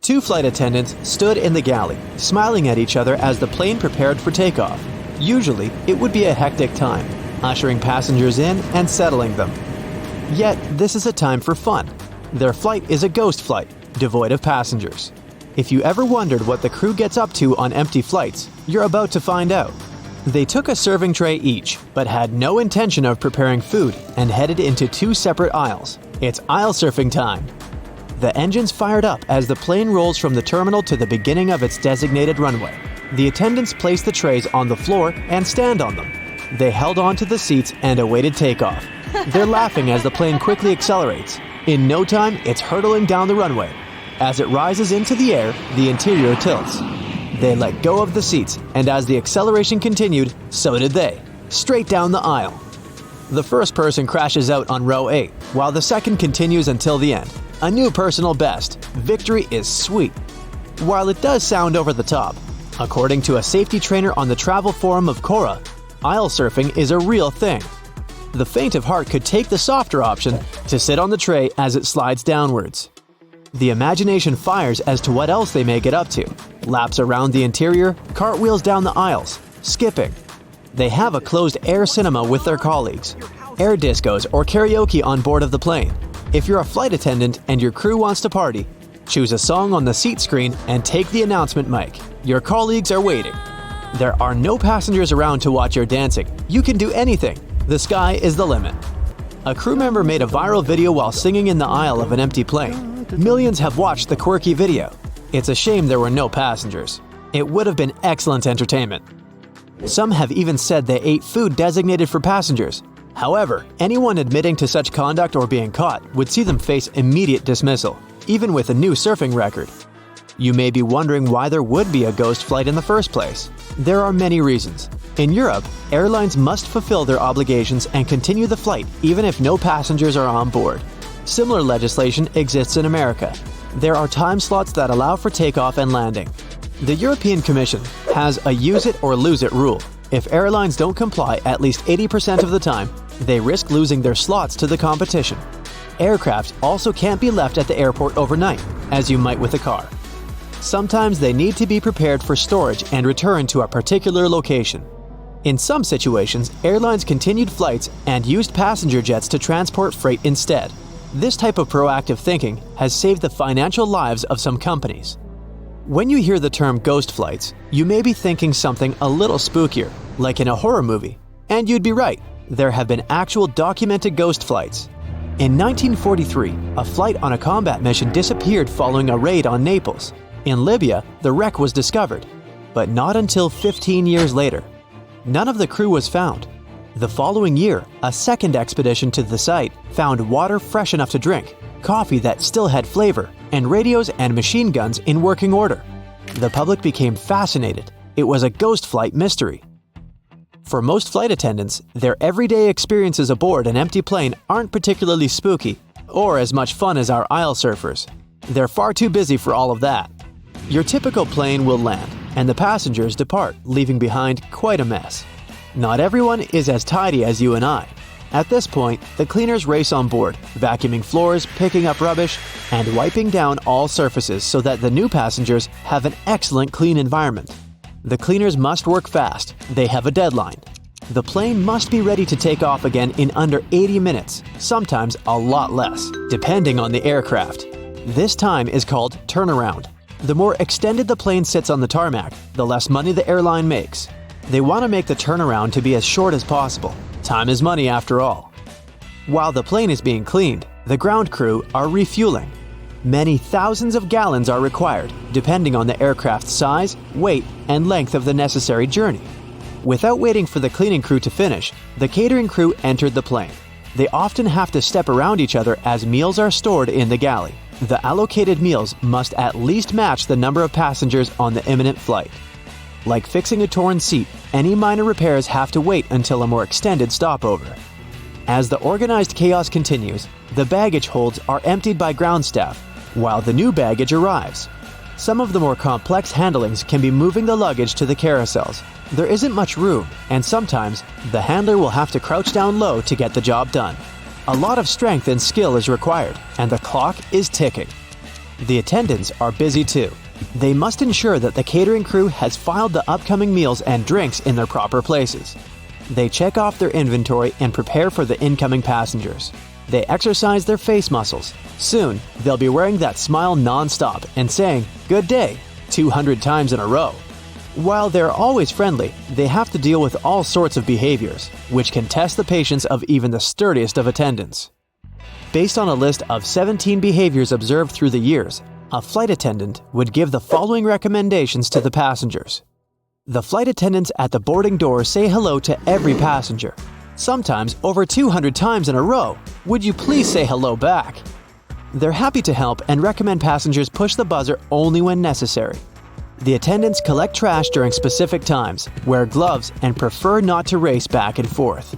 Two flight attendants stood in the galley, smiling at each other as the plane prepared for takeoff. Usually, it would be a hectic time, ushering passengers in and settling them. Yet, this is a time for fun. Their flight is a ghost flight, devoid of passengers. If you ever wondered what the crew gets up to on empty flights, you're about to find out. They took a serving tray each, but had no intention of preparing food and headed into two separate aisles. It's aisle surfing time. The engines fired up as the plane rolls from the terminal to the beginning of its designated runway. The attendants place the trays on the floor and stand on them. They held on to the seats and awaited takeoff. They're laughing as the plane quickly accelerates. In no time, it's hurtling down the runway. As it rises into the air, the interior tilts. They let go of the seats, and as the acceleration continued, so did they, straight down the aisle. The first person crashes out on row 8, while the second continues until the end. A new personal best. Victory is sweet. While it does sound over the top, according to a safety trainer on the travel forum of Quora, aisle surfing is a real thing. The faint of heart could take the softer option to sit on the tray as it slides downwards. The imagination fires as to what else they may get up to. Laps around the interior, cartwheels down the aisles, skipping. They have a closed-air cinema with their colleagues, air discos or karaoke on board of the plane. If you're a flight attendant and your crew wants to party, choose a song on the seat screen and take the announcement mic. Your colleagues are waiting. There are no passengers around to watch your dancing. You can do anything. The sky is the limit. A crew member made a viral video while singing in the aisle of an empty plane. Millions have watched the quirky video. It's a shame there were no passengers. It would have been excellent entertainment. Some have even said they ate food designated for passengers. However, anyone admitting to such conduct or being caught would see them face immediate dismissal, even with a new surfing record. You may be wondering why there would be a ghost flight in the first place. There are many reasons. In Europe, airlines must fulfill their obligations and continue the flight even if no passengers are on board. Similar legislation exists in America. There are time slots that allow for takeoff and landing. The European Commission has a use it or lose it rule. If airlines don't comply at least 80% of the time, they risk losing their slots to the competition. Aircraft also can't be left at the airport overnight, as you might with a car. Sometimes they need to be prepared for storage and returned to a particular location. In some situations, airlines continued flights and used passenger jets to transport freight instead. This type of proactive thinking has saved the financial lives of some companies. When you hear the term ghost flights, you may be thinking something a little spookier, like in a horror movie. And you'd be right, there have been actual documented ghost flights. In 1943, a flight on a combat mission disappeared following a raid on Naples. In Libya, the wreck was discovered, but not until 15 years later. None of the crew was found. The following year, a second expedition to the site found water fresh enough to drink, coffee that still had flavor, and radios and machine guns in working order. The public became fascinated. It was a ghost flight mystery. For most flight attendants, their everyday experiences aboard an empty plane aren't particularly spooky or as much fun as our aisle surfers. They're far too busy for all of that. Your typical plane will land, and the passengers depart, leaving behind quite a mess. Not everyone is as tidy as you and I. At this point, the cleaners race on board, vacuuming floors, picking up rubbish, and wiping down all surfaces so that the new passengers have an excellent clean environment. The cleaners must work fast. They have a deadline. The plane must be ready to take off again in under 80 minutes, sometimes a lot less, depending on the aircraft. This time is called turnaround. The more extended the plane sits on the tarmac, the less money the airline makes. They want to make the turnaround to be as short as possible. Time is money after all. While the plane is being cleaned, the ground crew are refueling. Many thousands of gallons are required, depending on the aircraft's size, weight, and length of the necessary journey. Without waiting for the cleaning crew to finish, the catering crew entered the plane. They often have to step around each other as meals are stored in the galley. The allocated meals must at least match the number of passengers on the imminent flight. Like fixing a torn seat, any minor repairs have to wait until a more extended stopover. As the organized chaos continues, the baggage holds are emptied by ground staff, while the new baggage arrives. Some of the more complex handlings can be moving the luggage to the carousels. There isn't much room, and sometimes the handler will have to crouch down low to get the job done. A lot of strength and skill is required, and the clock is ticking. The attendants are busy too. They must ensure that the catering crew has filed the upcoming meals and drinks in their proper places. They check off their inventory and prepare for the incoming passengers. They exercise their face muscles. Soon, they'll be wearing that smile non-stop and saying, "Good day," 200 times in a row. While they're always friendly, they have to deal with all sorts of behaviors, which can test the patience of even the sturdiest of attendants. Based on a list of 17 behaviors observed through the years, a flight attendant would give the following recommendations to the passengers. The flight attendants at the boarding door say hello to every passenger. Sometimes over 200 times in a row. Would you please say hello back? They're happy to help and recommend passengers push the buzzer only when necessary. The attendants collect trash during specific times, wear gloves, and prefer not to race back and forth.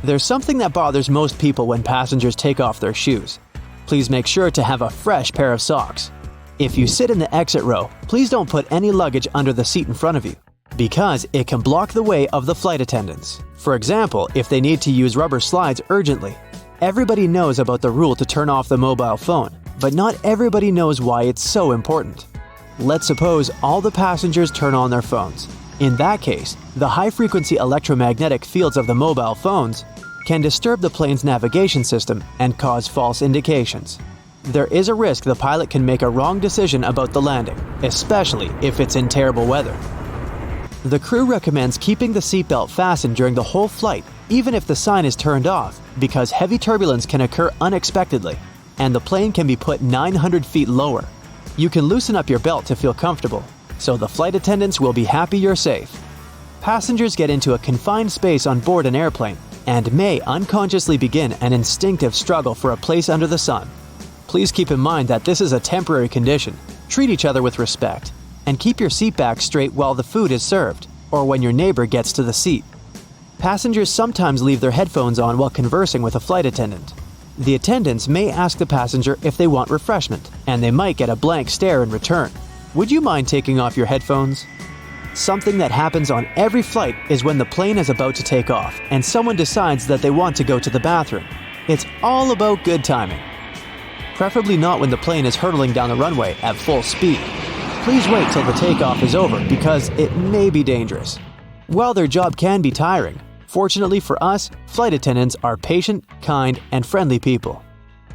There's something that bothers most people when passengers take off their shoes. Please make sure to have a fresh pair of socks. If you sit in the exit row, please don't put any luggage under the seat in front of you, because it can block the way of the flight attendants. For example, if they need to use rubber slides urgently. Everybody knows about the rule to turn off the mobile phone, but not everybody knows why it's so important. Let's suppose all the passengers turn on their phones. In that case, the high-frequency electromagnetic fields of the mobile phones can disturb the plane's navigation system and cause false indications. There is a risk the pilot can make a wrong decision about the landing, especially if it's in terrible weather. The crew recommends keeping the seatbelt fastened during the whole flight, even if the sign is turned off, because heavy turbulence can occur unexpectedly, and the plane can be put 900 feet lower. You can loosen up your belt to feel comfortable, so the flight attendants will be happy you're safe. Passengers get into a confined space on board an airplane and may unconsciously begin an instinctive struggle for a place under the sun. Please keep in mind that this is a temporary condition. Treat each other with respect, and keep your seat back straight while the food is served, or when your neighbor gets to the seat. Passengers sometimes leave their headphones on while conversing with a flight attendant. The attendants may ask the passenger if they want refreshment, and they might get a blank stare in return. Would you mind taking off your headphones? Something that happens on every flight is when the plane is about to take off and someone decides that they want to go to the bathroom. It's all about good timing. Preferably not when the plane is hurtling down the runway at full speed. Please wait till the takeoff is over because it may be dangerous. While their job can be tiring, fortunately for us, flight attendants are patient, kind, and friendly people.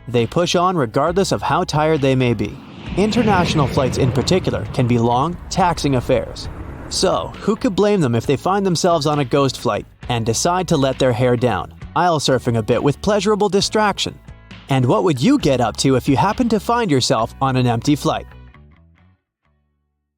They push on regardless of how tired they may be. International flights in particular can be long, taxing affairs. So, who could blame them if they find themselves on a ghost flight and decide to let their hair down, aisle surfing a bit with pleasurable distraction? And what would you get up to if you happened to find yourself on an empty flight?